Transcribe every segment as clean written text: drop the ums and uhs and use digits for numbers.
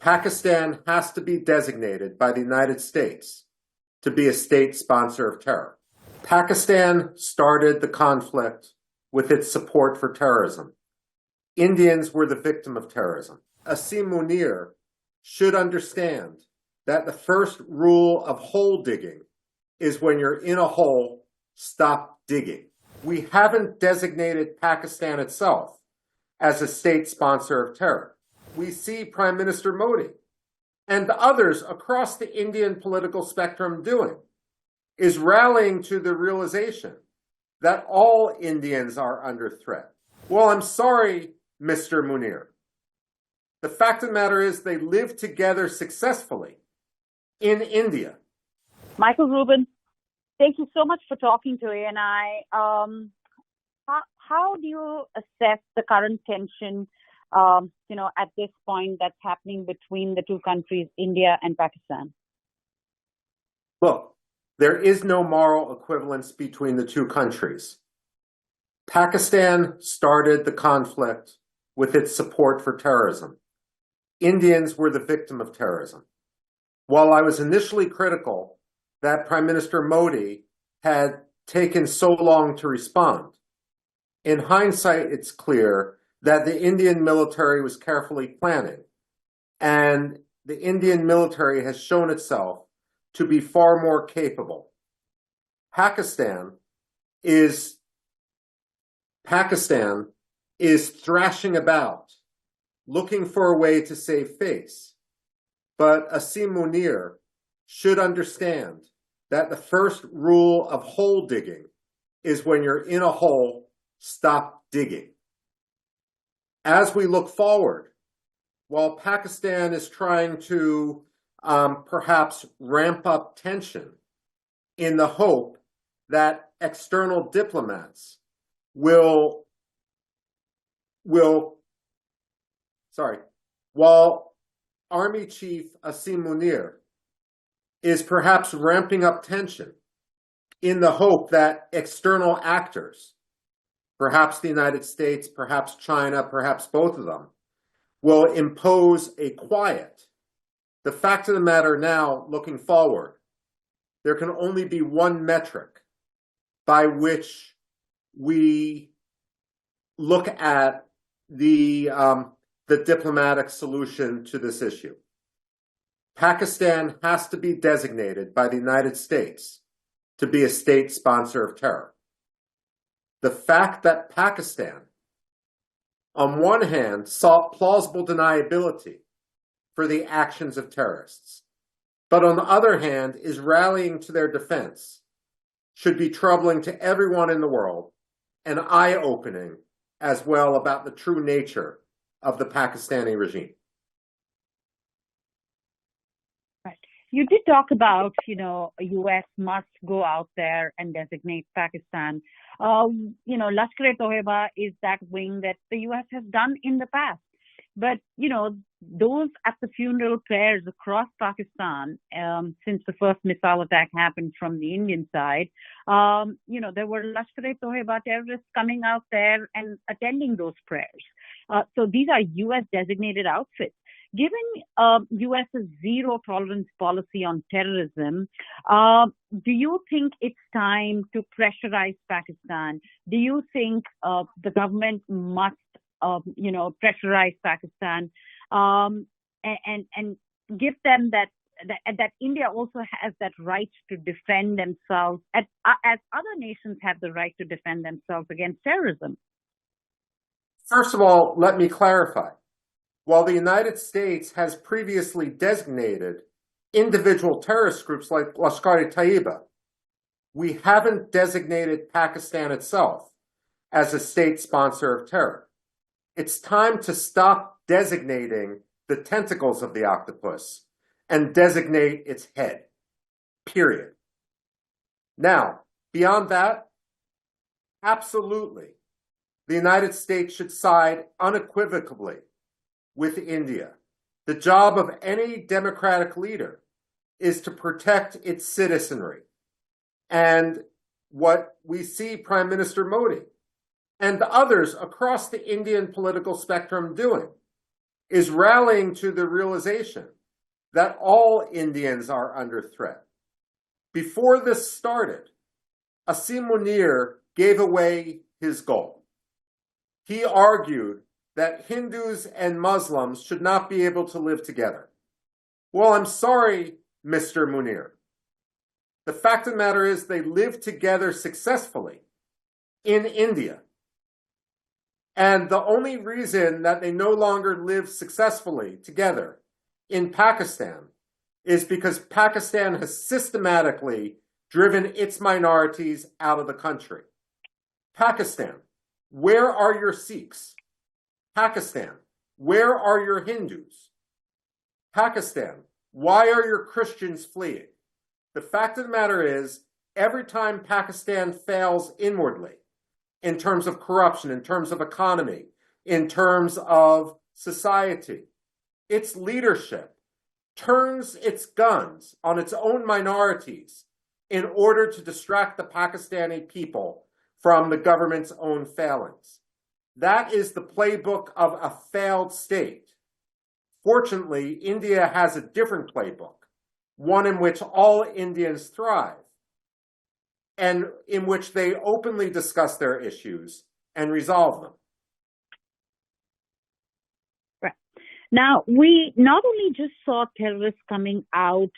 Pakistan has to be designated by the United States to be a state sponsor of terror. Pakistan started the conflict with its support for terrorism. Indians were the victim of terrorism. Asim Munir should understand that the first rule of hole digging is when you're in a hole, stop digging. We haven't designated Pakistan itself as a state sponsor of terror. We see Prime Minister Modi and others across the Indian political spectrum doing is rallying to the realization that all Indians are under threat. Well, I'm sorry, Mr. Munir. The fact of the matter is they live together successfully in India. Michael Rubin, thank you so much for talking to ANI. How do you assess the current tension, at this point that's happening between the two countries, India and Pakistan? Look, there is no moral equivalence between the two countries. Pakistan started the conflict with its support for terrorism. Indians were the victim of terrorism. While I was initially critical that Prime Minister Modi had taken so long to respond, in hindsight, it's clear that the Indian military was carefully planning, and the Indian military has shown itself to be far more capable. Pakistan is thrashing about, looking for a way to save face. But Asim Munir should understand that the first rule of hole digging is when you're in a hole, stop digging. As we look forward, while Pakistan is trying to perhaps ramp up tension in the hope that external diplomats while Army Chief Asim Munir is perhaps ramping up tension in the hope that external actors, perhaps the United States, perhaps China, perhaps both of them, will impose a quiet. The fact of the matter now, looking forward, there can only be one metric by which we look at the diplomatic solution to this issue. Pakistan has to be designated by the United States to be a state sponsor of terror. The fact that Pakistan, on one hand, sought plausible deniability for the actions of terrorists, but on the other hand is rallying to their defense, should be troubling to everyone in the world and eye-opening as well about the true nature of the Pakistani regime. Right. You did talk about, U.S. must go out there and designate Pakistan. Lashkar-e-Toiba is that wing that the U.S. has done in the past. But, those at the funeral prayers across Pakistan, since the first missile attack happened from the Indian side, there were Lashkar-e-Toiba terrorists coming out there and attending those prayers. So these are U.S. designated outfits. Given U.S.'s zero tolerance policy on terrorism, do you think it's time to pressurize Pakistan? Do you think the government must, pressurize Pakistan and give them that India also has that right to defend themselves, as other nations have the right to defend themselves against terrorism? First of all, let me clarify. While the United States has previously designated individual terrorist groups like Lashkar-e-Taiba, we haven't designated Pakistan itself as a state sponsor of terror. It's time to stop designating the tentacles of the octopus and designate its head, period. Now, beyond that, absolutely, the United States should side unequivocally with India. The job of any democratic leader is to protect its citizenry. And what we see Prime Minister Modi and others across the Indian political spectrum doing is rallying to the realization that all Indians are under threat. Before this started, Asim Munir gave away his goal. He argued that Hindus and Muslims should not be able to live together. Well, I'm sorry, Mr. Munir. The fact of the matter is they live together successfully in India. And the only reason that they no longer live successfully together in Pakistan is because Pakistan has systematically driven its minorities out of the country. Pakistan, where are your Sikhs? Pakistan, where are your Hindus? Pakistan, why are your Christians fleeing? The fact of the matter is, every time Pakistan fails inwardly, in terms of corruption, in terms of economy, in terms of society, its leadership turns its guns on its own minorities in order to distract the Pakistani people from the government's own failings. That is the playbook of a failed state. Fortunately, India has a different playbook, one in which all Indians thrive, and in which they openly discuss their issues and resolve them. Right. Now, we not only just saw terrorists coming out,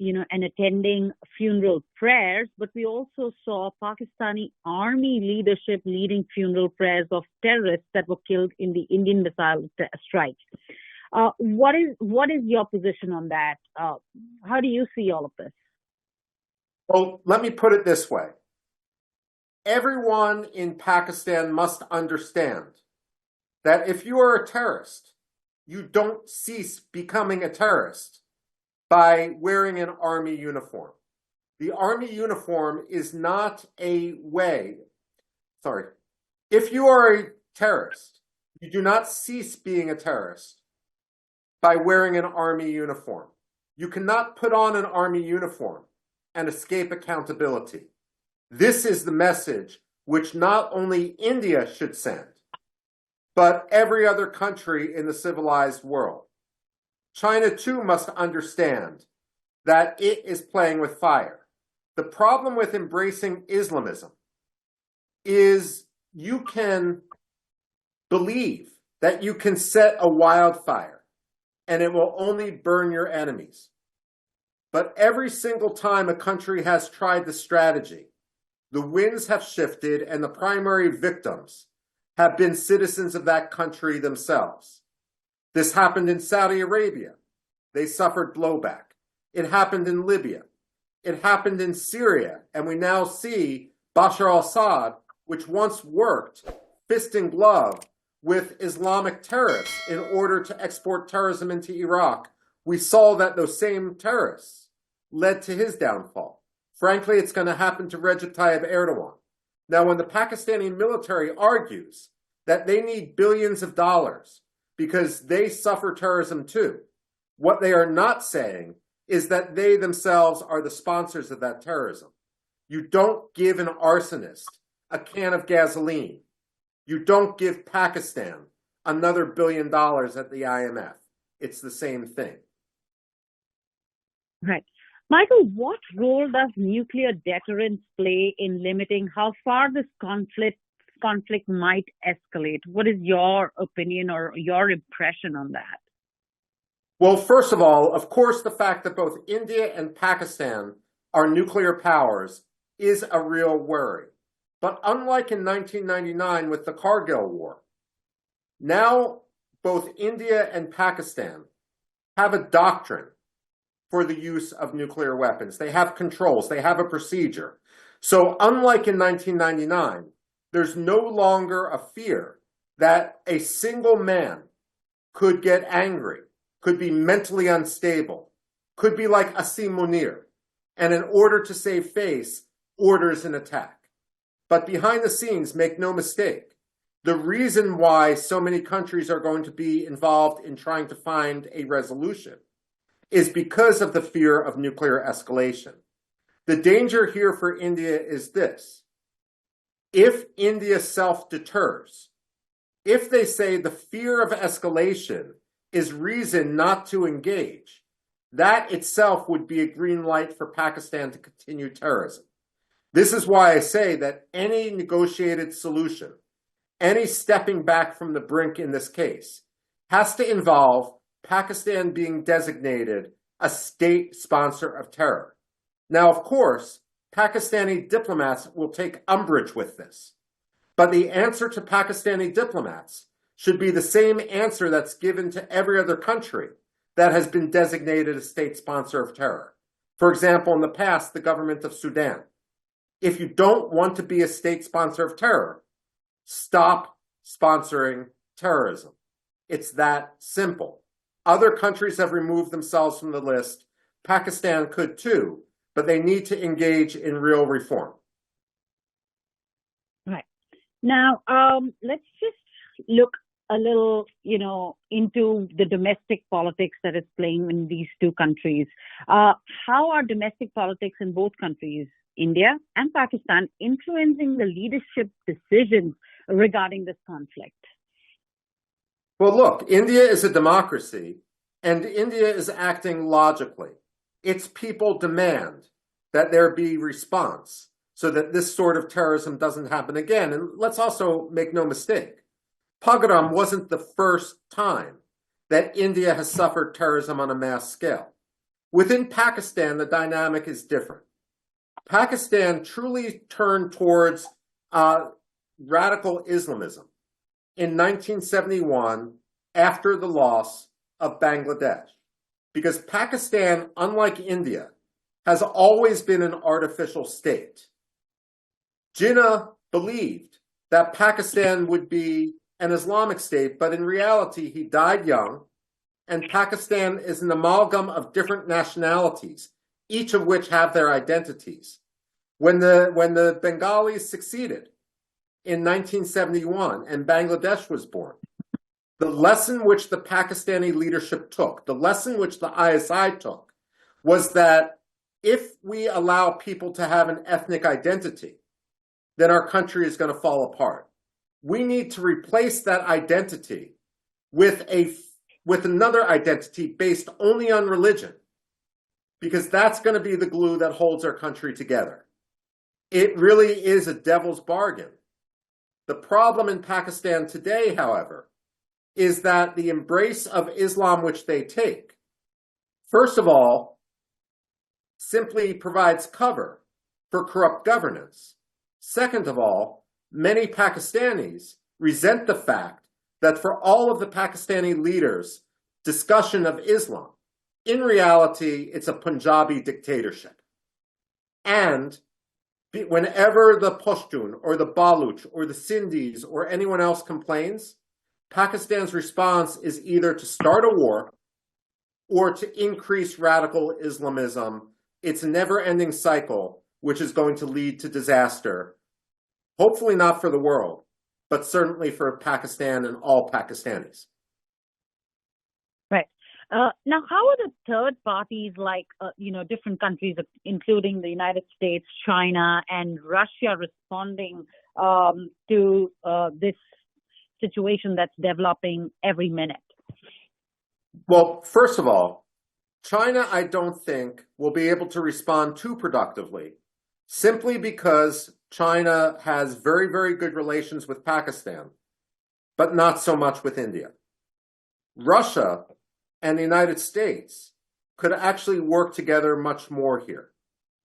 and attending funeral prayers, but we also saw Pakistani army leadership leading funeral prayers of terrorists that were killed in the Indian missile strikes. What is your position on that? How do you see all of this? Well, let me put it this way. Everyone in Pakistan must understand that if you are a terrorist, you don't cease becoming a terrorist by wearing an army uniform. The army uniform is not a way. If you are a terrorist, you do not cease being a terrorist by wearing an army uniform. You cannot put on an army uniform and escape accountability. This is the message which not only India should send, but every other country in the civilized world. China too must understand that it is playing with fire. The problem with embracing Islamism is you can believe that you can set a wildfire and it will only burn your enemies. But every single time a country has tried the strategy, the winds have shifted and the primary victims have been citizens of that country themselves. This happened in Saudi Arabia. They suffered blowback. It happened in Libya. It happened in Syria. And we now see Bashar al-Assad, which once worked fist and glove with Islamic terrorists in order to export terrorism into Iraq. We saw that those same terrorists led to his downfall. Frankly, it's going to happen to Recep Tayyip Erdogan. Now, when the Pakistani military argues that they need billions of dollars because they suffer terrorism too, what they are not saying is that they themselves are the sponsors of that terrorism. You don't give an arsonist a can of gasoline. You don't give Pakistan another $1 billion at the IMF. It's the same thing. Right. Michael, what role does nuclear deterrence play in limiting how far this conflict might escalate? What is your opinion or your impression on that? Well, first of all, of course, the fact that both India and Pakistan are nuclear powers is a real worry. But unlike in 1999 with the Kargil War, now both India and Pakistan have a doctrine for the use of nuclear weapons. They have controls. They have a procedure. So unlike in 1999, there's no longer a fear that a single man could get angry, could be mentally unstable, could be like Asim Munir, and in order to save face, orders an attack. But behind the scenes, make no mistake, the reason why so many countries are going to be involved in trying to find a resolution is because of the fear of nuclear escalation. The danger here for India is this. If India self-deters, if they say the fear of escalation is reason not to engage, that itself would be a green light for Pakistan to continue terrorism. This is why I say that any negotiated solution, any stepping back from the brink in this case, has to involve Pakistan being designated a state sponsor of terror. Now, of course, Pakistani diplomats will take umbrage with this, but the answer to Pakistani diplomats should be the same answer that's given to every other country that has been designated a state sponsor of terror. For example, in the past, the government of Sudan. If you don't want to be a state sponsor of terror, stop sponsoring terrorism. It's that simple. Other countries have removed themselves from the list. Pakistan could too, but they need to engage in real reform. Right. Now, let's just look a little, into the domestic politics that is playing in these two countries. How are domestic politics in both countries, India and Pakistan, influencing the leadership decisions regarding this conflict? Well, look, India is a democracy, and India is acting logically. Its people demand that there be response so that this sort of terrorism doesn't happen again. And let's also make no mistake, Pogrom wasn't the first time that India has suffered terrorism on a mass scale. Within Pakistan, the dynamic is different. Pakistan truly turned towards radical Islamism in 1971 after the loss of Bangladesh. Because Pakistan, unlike India, has always been an artificial state. Jinnah believed that Pakistan would be an Islamic state, but in reality, he died young, and Pakistan is an amalgam of different nationalities, each of which have their identities. When the Bengalis succeeded in 1971 and Bangladesh was born, the lesson which the Pakistani leadership took, the lesson which the ISI took, was that if we allow people to have an ethnic identity, then our country is going to fall apart. We need to replace that identity with another identity based only on religion, because that's going to be the glue that holds our country together. It really is a devil's bargain. The problem in Pakistan today, however, is that the embrace of Islam which they take, first of all, simply provides cover for corrupt governance. Second of all, many Pakistanis resent the fact that for all of the Pakistani leaders' discussion of Islam, in reality, it's a Punjabi dictatorship. And whenever the Pashtun or the Baluch or the Sindhis or anyone else complains, Pakistan's response is either to start a war or to increase radical Islamism. It's a never-ending cycle, which is going to lead to disaster. Hopefully not for the world, but certainly for Pakistan and all Pakistanis. Right. Now, how are the third parties like, different countries, including the United States, China, and Russia responding to this situation that's developing every minute? Well, first of all, China, I don't think, will be able to respond too productively, simply because China has very, very good relations with Pakistan, but not so much with India. Russia and the United States could actually work together much more here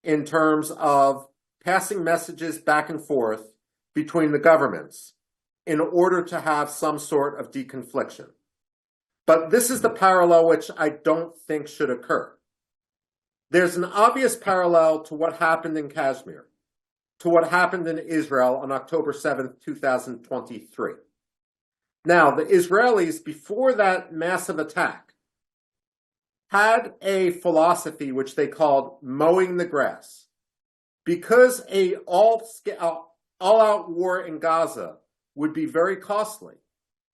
in terms of passing messages back and forth between the governments in order to have some sort of deconfliction. But this is the parallel which I don't think should occur. There's an obvious parallel to what happened in Kashmir, to what happened in Israel on October 7th, 2023. Now, the Israelis, before that massive attack, had a philosophy which they called mowing the grass. Because an all-out war in Gaza would be very costly,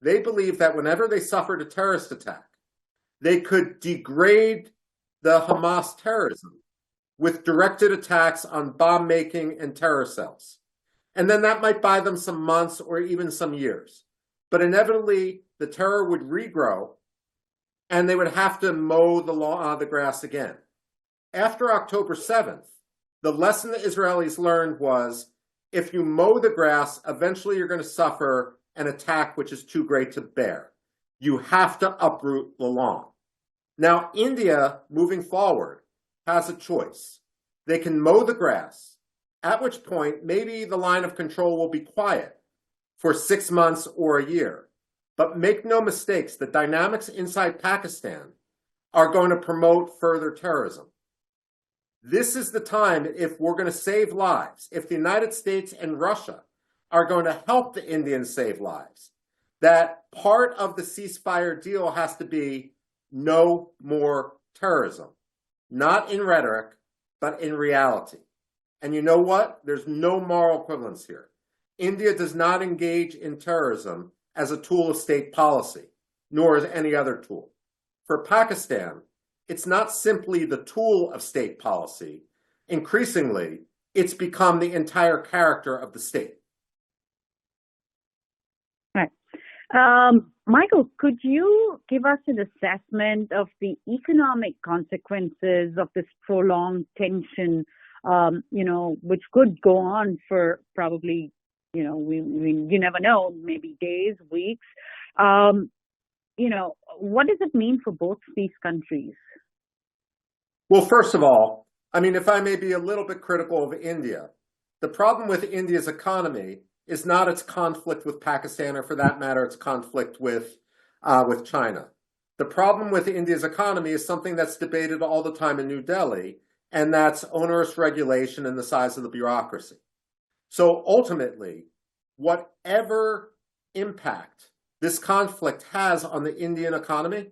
they believed that whenever they suffered a terrorist attack, they could degrade the Hamas terrorism with directed attacks on bomb-making and terror cells. And then that might buy them some months or even some years. But inevitably, the terror would regrow, and they would have to mow the grass again. After October 7th, the lesson the Israelis learned was, if you mow the grass, eventually you're going to suffer an attack which is too great to bear. You have to uproot the lawn. Now, India, moving forward, has a choice. They can mow the grass, at which point maybe the line of control will be quiet for 6 months or a year. But make no mistakes, the dynamics inside Pakistan are going to promote further terrorism. This is the time, if we're going to save lives, if the United States and Russia are going to help the Indians save lives, that part of the ceasefire deal has to be no more terrorism, not in rhetoric, but in reality. And you know what? There's no moral equivalence here. India does not engage in terrorism as a tool of state policy, nor as any other tool. For Pakistan, it's not simply the tool of state policy. Increasingly, it's become the entire character of the state. Right. Michael, could you give us an assessment of the economic consequences of this prolonged tension, which could go on for probably, you never know, maybe days, weeks. What does it mean for both these countries? Well, first of all, if I may be a little bit critical of India, the problem with India's economy is not its conflict with Pakistan, or for that matter, its conflict with China. The problem with India's economy is something that's debated all the time in New Delhi, and that's onerous regulation and the size of the bureaucracy. So ultimately, whatever impact this conflict has on the Indian economy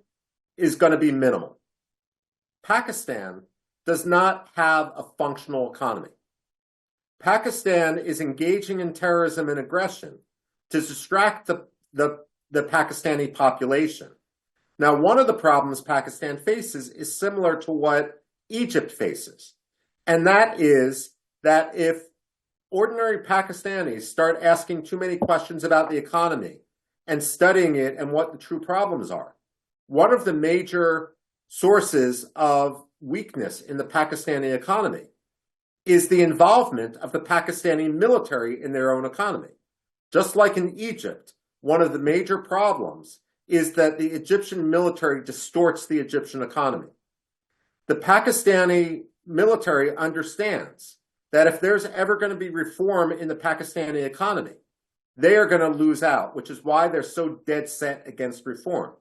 is going to be minimal. Pakistan does not have a functional economy. Pakistan is engaging in terrorism and aggression to distract the Pakistani population. Now, one of the problems Pakistan faces is similar to what Egypt faces, and that is that if ordinary Pakistanis start asking too many questions about the economy and studying it and what the true problems are, one of the major sources of weakness in the Pakistani economy is the involvement of the Pakistani military in their own economy. Just like in Egypt, one of the major problems is that the Egyptian military distorts the Egyptian economy. The Pakistani military understands that if there's ever going to be reform in the Pakistani economy, they are going to lose out, which is why they're so dead set against reform.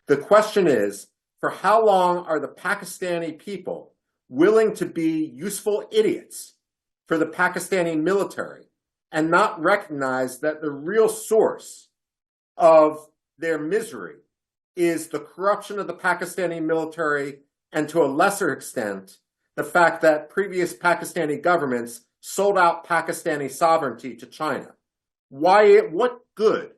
The question is, for how long are the Pakistani people willing to be useful idiots for the Pakistani military and not recognize that the real source of their misery is the corruption of the Pakistani military, and to a lesser extent, the fact that previous Pakistani governments sold out Pakistani sovereignty to China? What good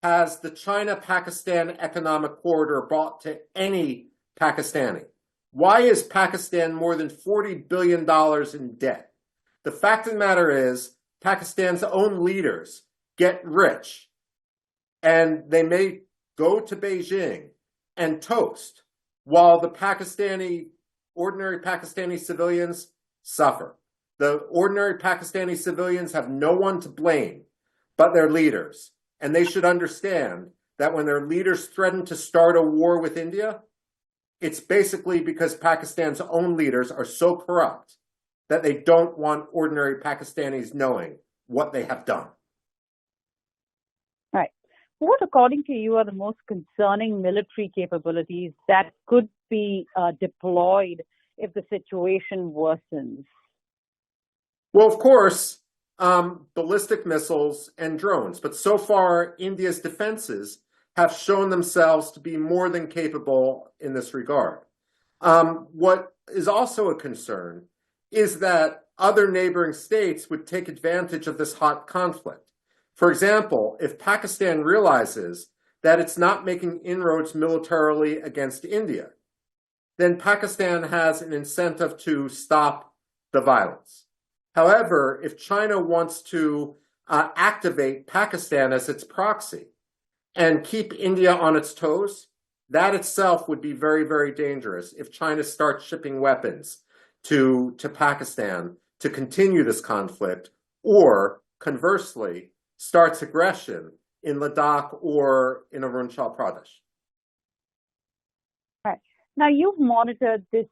has the China-Pakistan economic corridor brought to any Pakistani? Why is Pakistan more than $40 billion in debt? The fact of the matter is, Pakistan's own leaders get rich, and they may go to Beijing and toast, while the ordinary Pakistani civilians suffer. The ordinary Pakistani civilians have no one to blame but their leaders. And they should understand that when their leaders threaten to start a war with India, it's basically because Pakistan's own leaders are so corrupt that they don't want ordinary Pakistanis knowing what they have done. Right. What, according to you, are the most concerning military capabilities that could be deployed if the situation worsens? Well, of course, ballistic missiles and drones. But so far, India's defenses have shown themselves to be more than capable in this regard. What is also a concern is that other neighboring states would take advantage of this hot conflict. For example, if Pakistan realizes that it's not making inroads militarily against India, then Pakistan has an incentive to stop the violence. However, if China wants to activate Pakistan as its proxy and keep India on its toes, That itself would be very, very dangerous if China starts shipping weapons to Pakistan to continue this conflict, or conversely, starts aggression in Ladakh or in Arunachal Pradesh. Right. Now, you've monitored this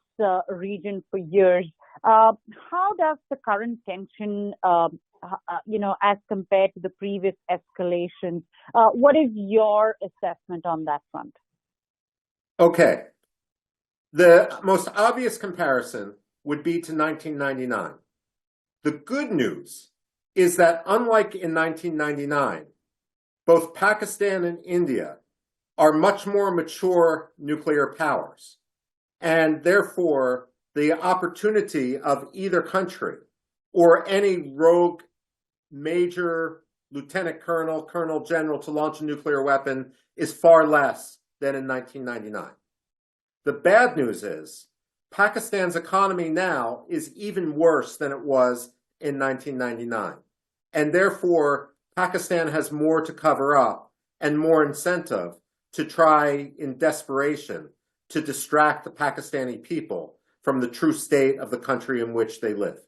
region for years. How does the current tension, as compared to the previous escalations, what is your assessment on that front? Okay. The most obvious comparison would be to 1999. The good news is that unlike in 1999, both Pakistan and India are much more mature nuclear powers. And therefore, the opportunity of either country or any rogue major lieutenant colonel, colonel general to launch a nuclear weapon is far less than in 1999. The bad news is Pakistan's economy now is even worse than it was in 1999. And therefore, Pakistan has more to cover up and more incentive to try in desperation to distract the Pakistani people from the true state of the country in which they live.